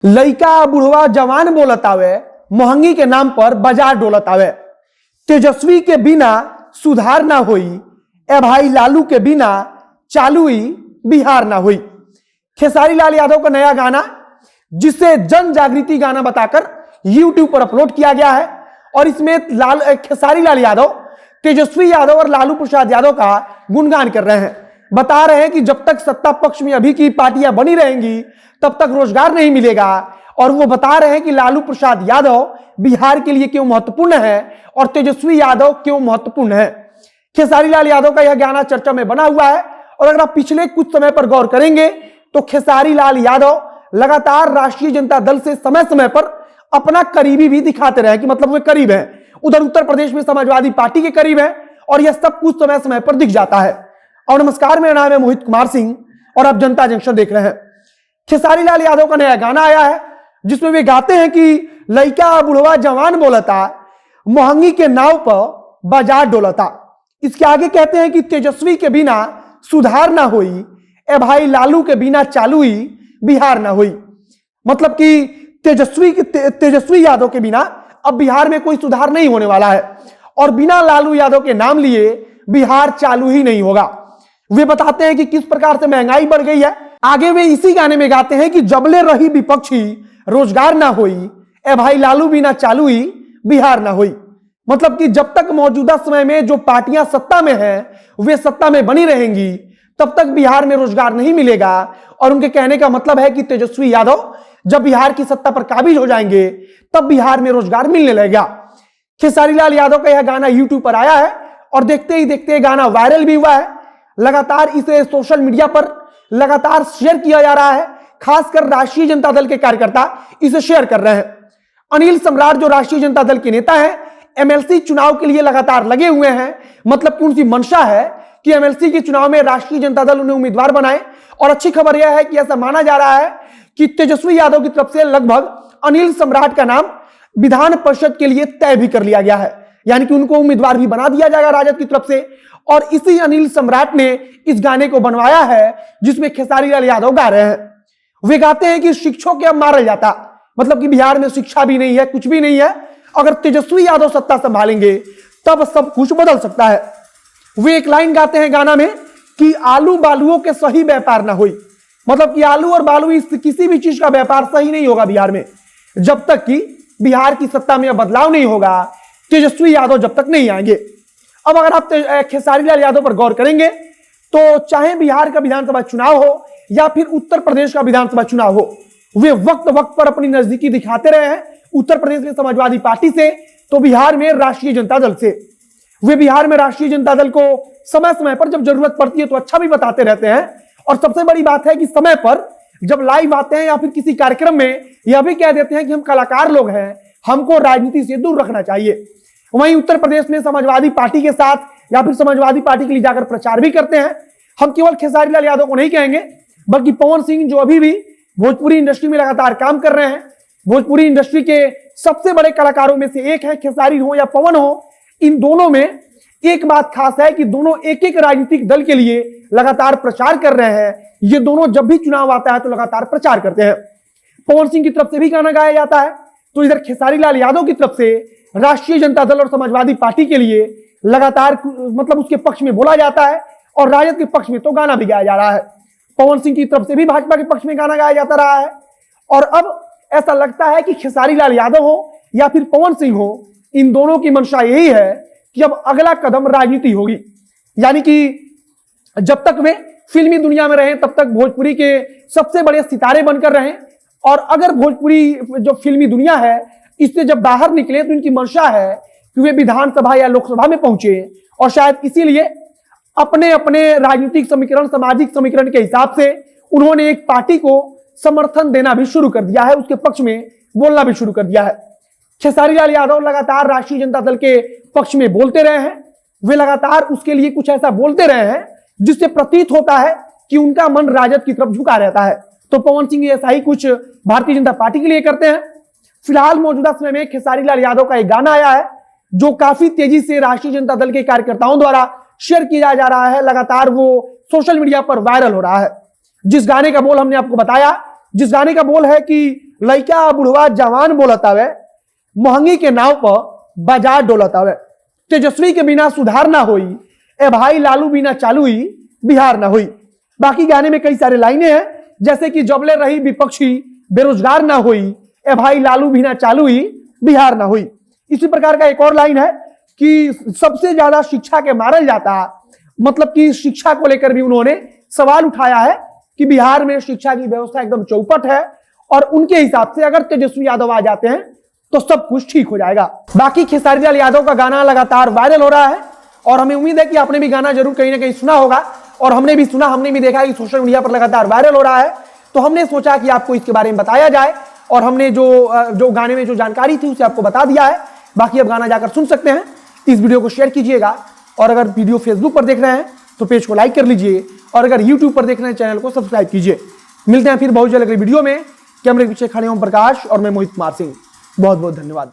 लइका बुढ़वा जवान बोलत आवे, महंगी के नाम पर बाजार डोलत आवे। तेजस्वी के बिना सुधार ना होई, ए भाई लालू के बिना चालूई बिहार ना हुई। खेसारी लाल यादव का नया गाना, जिसे जन जागृति गाना बताकर YouTube पर अपलोड किया गया है और इसमें खेसारी लाल यादव तेजस्वी यादव और लालू प्रसाद यादव का गुणगान कर रहे हैं। बता रहे हैं कि जब तक सत्ता पक्ष में अभी की पार्टियां बनी रहेंगी तब तक रोजगार नहीं मिलेगा। और वो बता रहे हैं कि लालू प्रसाद यादव बिहार के लिए क्यों महत्वपूर्ण है और तेजस्वी यादव क्यों महत्वपूर्ण है। खेसारी लाल यादव का यह गाना चर्चा में बना हुआ है और अगर आप पिछले कुछ समय पर गौर करेंगे तो खेसारी लाल यादव लगातार राष्ट्रीय जनता दल से समय समय पर अपना करीबी भी दिखाते रहे कि मतलब वे करीब है। उधर उत्तर प्रदेश में समाजवादी पार्टी के करीब है और यह सब कुछ समय समय पर दिख जाता है। और नमस्कार, मेरा नाम है मोहित कुमार सिंह और आप जनता जंक्शन देख रहे हैं। खेसारी लाल यादव का नया गाना आया है जिसमें वे गाते हैं कि लइका बुढ़वा जवान बोलता, महंगी के नाव पर बाजार डोलता। इसके आगे कहते हैं कि तेजस्वी के बिना सुधार ना हुई, ए भाई लालू के बिना चालूई बिहार ना हुई। मतलब कि तेजस्वी यादव के बिना अब बिहार में कोई सुधार नहीं होने वाला है और बिना लालू यादव के नाम लिए बिहार चालू ही नहीं होगा। वे बताते हैं कि किस प्रकार से महंगाई बढ़ गई है। आगे वे इसी गाने में गाते हैं कि जबले रही विपक्षी रोजगार ना होई, ए भाई लालू बिना चालू ही बिहार ना हुई। मतलब कि जब तक मौजूदा समय में जो पार्टियां सत्ता में हैं वे सत्ता में बनी रहेंगी तब तक बिहार में रोजगार नहीं मिलेगा। और उनके कहने का मतलब है कि तेजस्वी यादव जब बिहार की सत्ता पर काबिज हो जाएंगे तब बिहार में रोजगार मिलने लगेगा। खेसारी लाल यादव का यह गाना YouTube पर आया है और देखते ही देखते गाना वायरल भी हुआ है। लगातार इसे सोशल मीडिया पर लगातार शेयर किया जा रहा है। खासकर राष्ट्रीय जनता दल के कार्यकर्ता इसे शेयर कर रहे हैं। अनिल सम्राट जो राष्ट्रीय जनता दल के नेता है, MLC चुनाव के लिए लगातार लगे हुए हैं। मतलब कि उनकी मंशा है कि MLC के चुनाव में राष्ट्रीय जनता दल उन्हें उम्मीदवार बनाए। और अच्छी खबर यह है कि ऐसा माना जा रहा है कि तेजस्वी यादव की तरफ से लगभग अनिल सम्राट का नाम विधान परिषद के लिए तय भी कर लिया गया है, यानी कि उनको उम्मीदवार भी बना दिया जाएगा राजद की तरफ से। और इसी अनिल सम्राट ने इस गाने को बनवाया है जिसमें खेसारी लाल यादव गा रहे हैं। वे गाते हैं कि शिक्षकों के अब मारा जाता, मतलब कि बिहार में शिक्षा भी नहीं है, कुछ भी नहीं है। अगर तेजस्वी यादव सत्ता संभालेंगे तब सब कुछ बदल सकता है। वे एक लाइन गाते हैं गाना में कि आलू बालुओं के सही व्यापार ना हुई। मतलब कि आलू और बालू इस किसी भी चीज का व्यापार सही नहीं होगा बिहार में जब तक कि बिहार की सत्ता में बदलाव नहीं होगा, तेजस्वी यादव जब तक नहीं आएंगे। अब अगर आप खेसारी लाल यादव पर गौर करेंगे तो चाहे बिहार का विधानसभा चुनाव हो या फिर उत्तर प्रदेश का विधानसभा चुनाव हो, वे वक्त वक्त पर अपनी नजदीकी दिखाते रहे हैं। उत्तर प्रदेश में समाजवादी पार्टी से तो बिहार में राष्ट्रीय जनता दल से। वे बिहार में राष्ट्रीय जनता दल को समय समय पर जब जरूरत पड़ती है तो अच्छा भी बताते रहते हैं। और सबसे बड़ी बात है कि समय पर जब लाइव आते हैं या फिर किसी कार्यक्रम में यह भी कह देते हैं कि हम कलाकार लोग हैं, हमको राजनीति से दूर रखना चाहिए। वहीं उत्तर प्रदेश में समाजवादी पार्टी के साथ या फिर समाजवादी पार्टी के लिए जाकर प्रचार भी करते हैं। हम केवल खेसारी लाल यादव को नहीं कहेंगे बल्कि पवन सिंह जो अभी भी भोजपुरी इंडस्ट्री में लगातार काम कर रहे हैं, भोजपुरी इंडस्ट्री के सबसे बड़े कलाकारों में से एक है, खेसारी हो या पवन हो, इन दोनों में एक बात खास है कि दोनों एक एक राजनीतिक दल के लिए लगातार प्रचार कर रहे हैं। ये दोनों जब भी चुनाव आता है तो लगातार प्रचार करते हैं। पवन सिंह की तरफ से भी गाना गाया जाता है तो इधर खेसारी लाल यादव की तरफ से राष्ट्रीय जनता दल और समाजवादी पार्टी के लिए लगातार मतलब उसके पक्ष में बोला जाता है और राजद के पक्ष में तो गाना भी गाया जा रहा है। पवन सिंह की तरफ से भी भाजपा के पक्ष में गाना गाया जाता रहा है। और अब ऐसा लगता है कि खेसारी लाल यादव हो या फिर पवन सिंह हो, इन दोनों की मंशा यही है कि अब अगला कदम राजनीति होगी। यानी कि जब तक वे फिल्मी दुनिया में रहें तब तक भोजपुरी के सबसे बड़े सितारे बनकर रहें। और अगर भोजपुरी जो फिल्मी दुनिया है इससे जब बाहर निकले तो इनकी मंशा है कि वे विधानसभा या लोकसभा में पहुंचे। और शायद इसीलिए अपने अपने राजनीतिक समीकरण, सामाजिक समीकरण के हिसाब से उन्होंने एक पार्टी को समर्थन देना भी शुरू कर दिया है, उसके पक्ष में बोलना भी शुरू कर दिया है। खेसारी लाल यादव लगातार राष्ट्रीय जनता दल के पक्ष में बोलते रहे हैं। वे लगातार उसके लिए कुछ ऐसा बोलते रहे हैं जिससे प्रतीत होता है कि उनका मन राजद की तरफ झुका रहता है। तो पवन सिंह ऐसा ही कुछ भारतीय जनता पार्टी के लिए करते हैं। फिलहाल मौजूदा समय में खेसारी लाल यादव का एक गाना आया है जो काफी तेजी से राष्ट्रीय जनता दल के कार्यकर्ताओं द्वारा शेयर किया जा रहा है। लगातार वो सोशल मीडिया पर वायरल हो रहा है। जिस गाने का बोल हमने आपको बताया जिस गाने का बोल है कि लइका बुढ़वा जवान बोलत आवे, महंगी के नाव पर बाजार डोलत आवे, तेजस्वी के बिना सुधार ना होई, ए भाई लालू बिना चालू ही बिहार ना हुई। बाकी गाने में कई सारे लाइनें हैं, जैसे कि जबले रही विपक्षी बेरोजगार ना हुई, ए भाई लालू बिना चालू ही बिहार ना हुई। इसी प्रकार का एक और लाइन है कि सबसे ज्यादा शिक्षा के मारल जाता, मतलब कि शिक्षा को लेकर भी उन्होंने सवाल उठाया है कि बिहार में शिक्षा की व्यवस्था एकदम चौपट है और उनके हिसाब से अगर तेजस्वी यादव आ जाते हैं तो सब कुछ ठीक हो जाएगा। बाकी खेसारी लाल यादव का गाना लगातार वायरल हो रहा है और हमें उम्मीद है कि आपने भी गाना जरूर कहीं ना कहीं सुना होगा और हमने भी सुना, हमने भी देखा कि सोशल मीडिया पर लगातार वायरल हो रहा है। तो हमने सोचा कि आपको इसके बारे में बताया जाए और हमने जो गाने में जो जानकारी थी उसे आपको बता दिया है। बाकी अब गाना जाकर सुन सकते हैं। इस वीडियो को शेयर कीजिएगा और अगर वीडियो फेसबुक पर देख रहे हैं तो पेज को लाइक कर लीजिए और अगर यूट्यूब पर देख रहे हैं चैनल को सब्सक्राइब कीजिए। मिलते हैं फिर बहुत जल्द अगली वीडियो में। कैमरे के पीछे खड़े ओम प्रकाश और मैं मोहित कुमार सिंह। बहुत बहुत धन्यवाद।